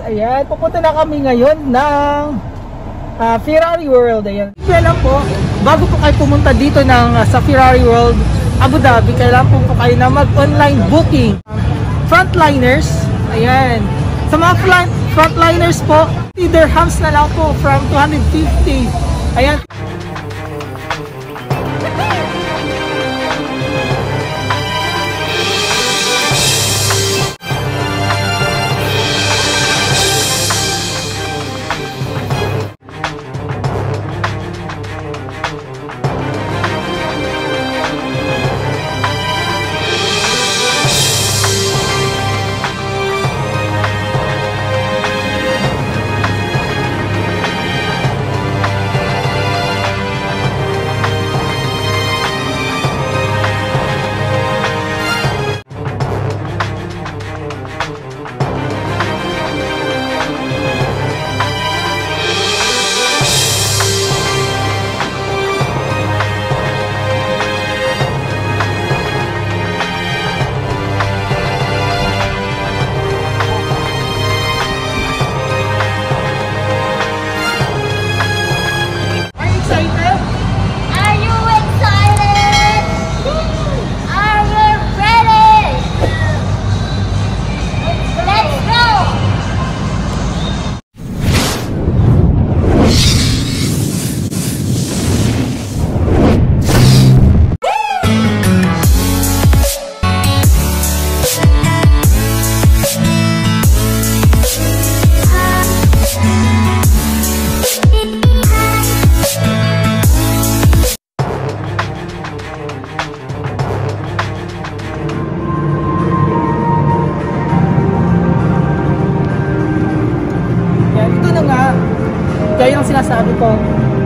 Ayan, pupunta na kami ngayon ng Ferrari World. Ayan. Kaya lang po, bago po kayo pumunta dito sa Ferrari World Abu Dhabi, kailangan po kayo na mag-online booking. Frontliners, ayan. Sa mga frontliners po, dirhams na lang po from 250. Ayan. Gaya ng sinasabi ko,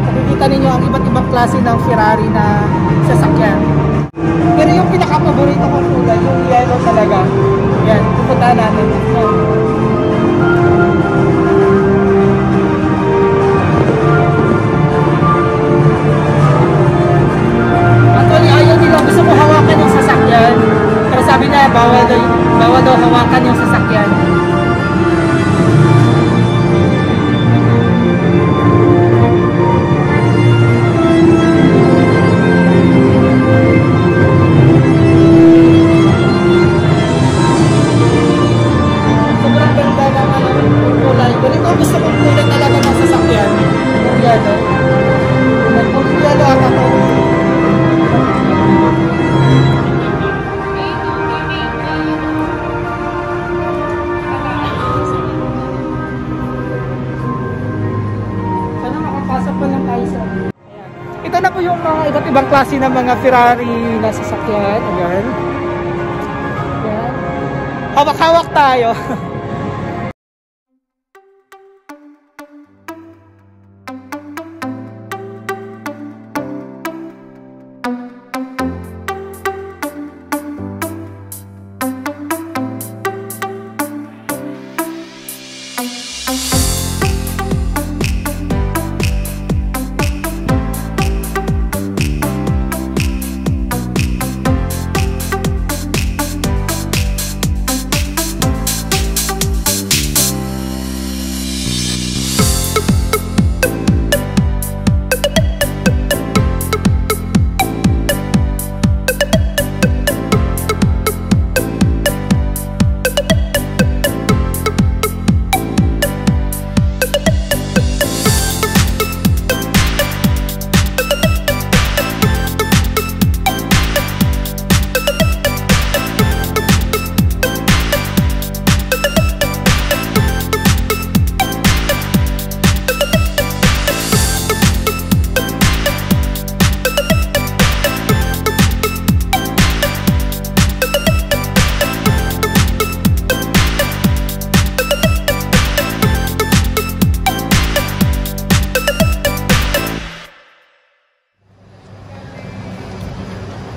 nakikita ninyo ang iba't ibang klase ng Ferrari na sasakyan. Pero yung pinaka-paborito kong kulay, yung yellow talaga. Yan, pupuntahan natin. Yan. Actually, ayaw nila, gusto ko hawakan yung sasakyan. Pero sabi na, bawal daw hawakan yung sasakyan. Gusto kong kulay talaga ng sasakyan. Yung yellow. Kung yellow ako to. Sana makapasok pa lang tayo sa... Ito na po yung mga iba't ibang klase ng mga Ferrari na sasakyan. Ayan. Ayan. Hawak-hawak tayo.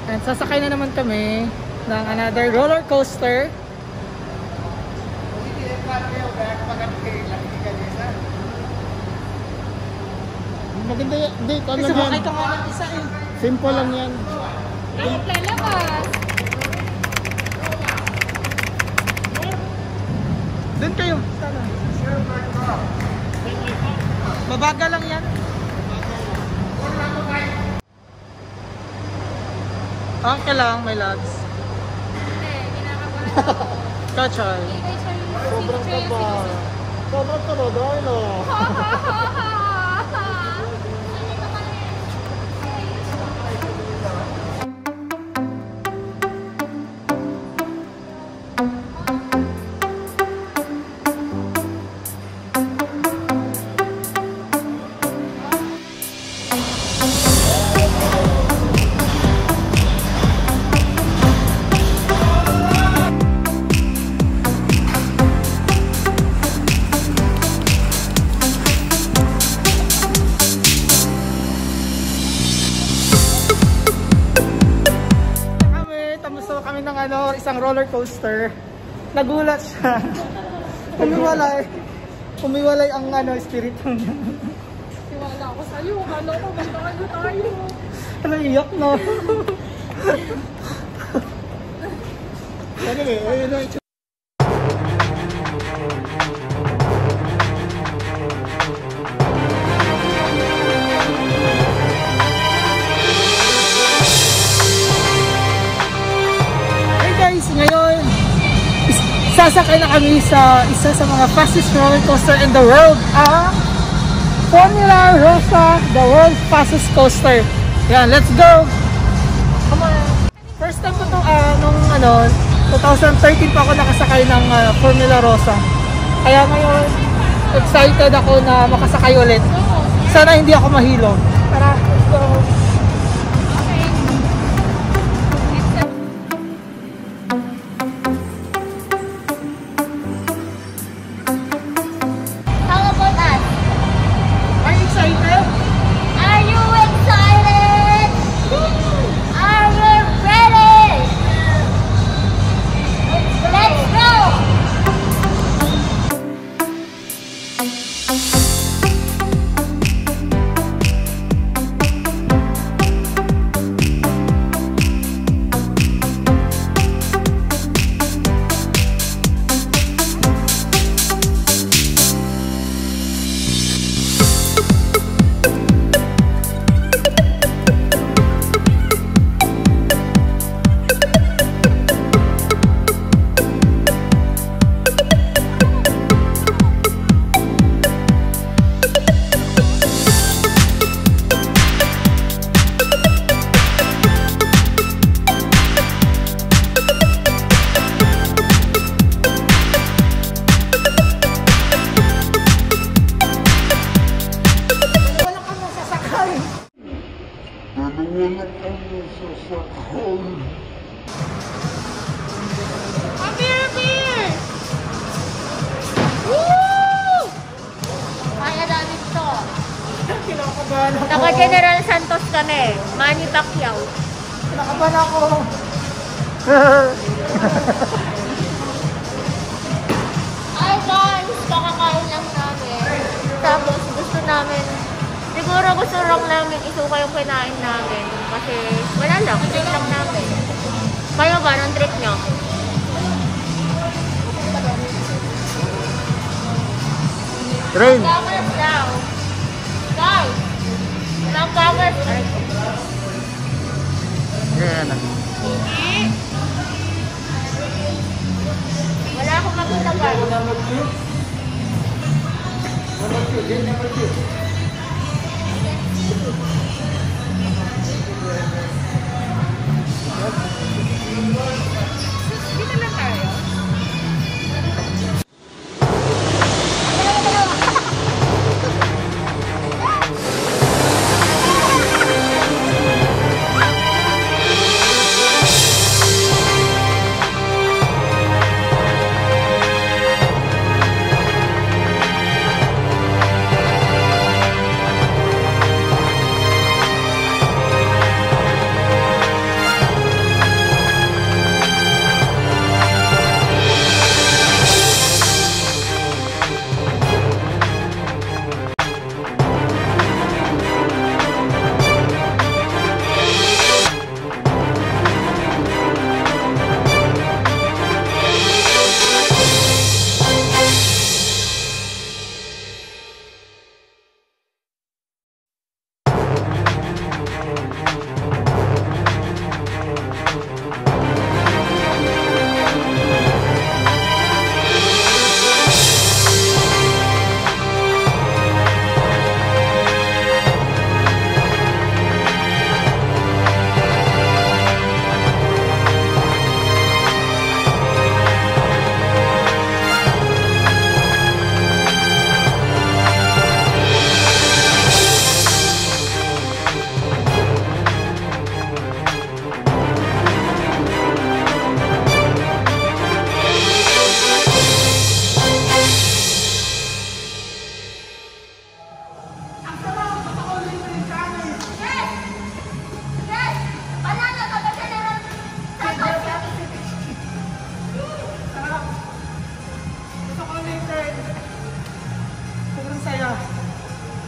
And sasakay na naman kami ng another roller coaster. Maganda yan. Hindi, ano yan? Sumakay ka nga ng isa eh. Simple lang yan. Ay, lalabas. Doon kayo. Mabagal lang yan. Okay lang, my loves. Kachay. Sobrang kaba. Sobrang kaba dahil isang roller coaster. Nagulat siya. Umiwalay ang espiritu niya. Tiwala ako sa'yo. Kala ko magkakalo tayo. Ano, iyak na. Ayun na. Ngayon, sasakay na kami sa isa sa mga fastest roller coaster in the world, ang Formula Rosa, the world's fastest coaster. Yan, let's go! Come on! First time ko ito, nung 2013 pa ako nakasakay ng Formula Rosa. Kaya ngayon, excited ako na makasakay ulit. Sana hindi ako mahilo. Tara, let's go! Naka General Santos kami, Manny Pacquiao. Kinakabahan ako. Ay guys, kakakain lang namin. Tapos gusto namin, siguro gusto lang namin isuka yung kinain namin. Kasi wala lang, treat lang namin. Kayo ba, anong treat nyo? Rain. Cameras daw. Guys, walang cameras. Yan. Hindi. Wala akong makita ba? Dito na tayo.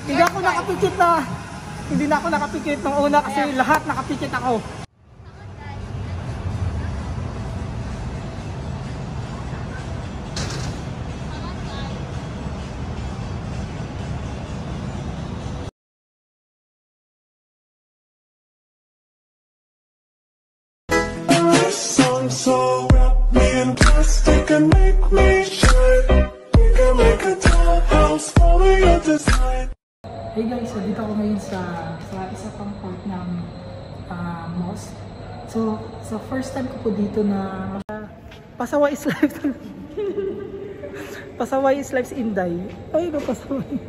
Hindi ako nakapikit na. Hindi na ako nakapikit nung una kasi lahat nakapikit ako. So wrap me in plastic and make me shine. We can make a dollhouse, follow your design. Hey guys, so dito ako ngayon sa isa pang part ng mosque. So first time ko po dito na Pasaway is life. Pasaway is life Inday. Ay, no, Pasaway.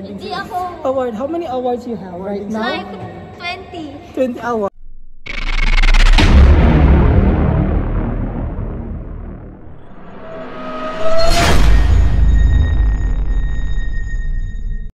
Hindi ako. Award. How many awards you have right now? Like 20. 20 awards.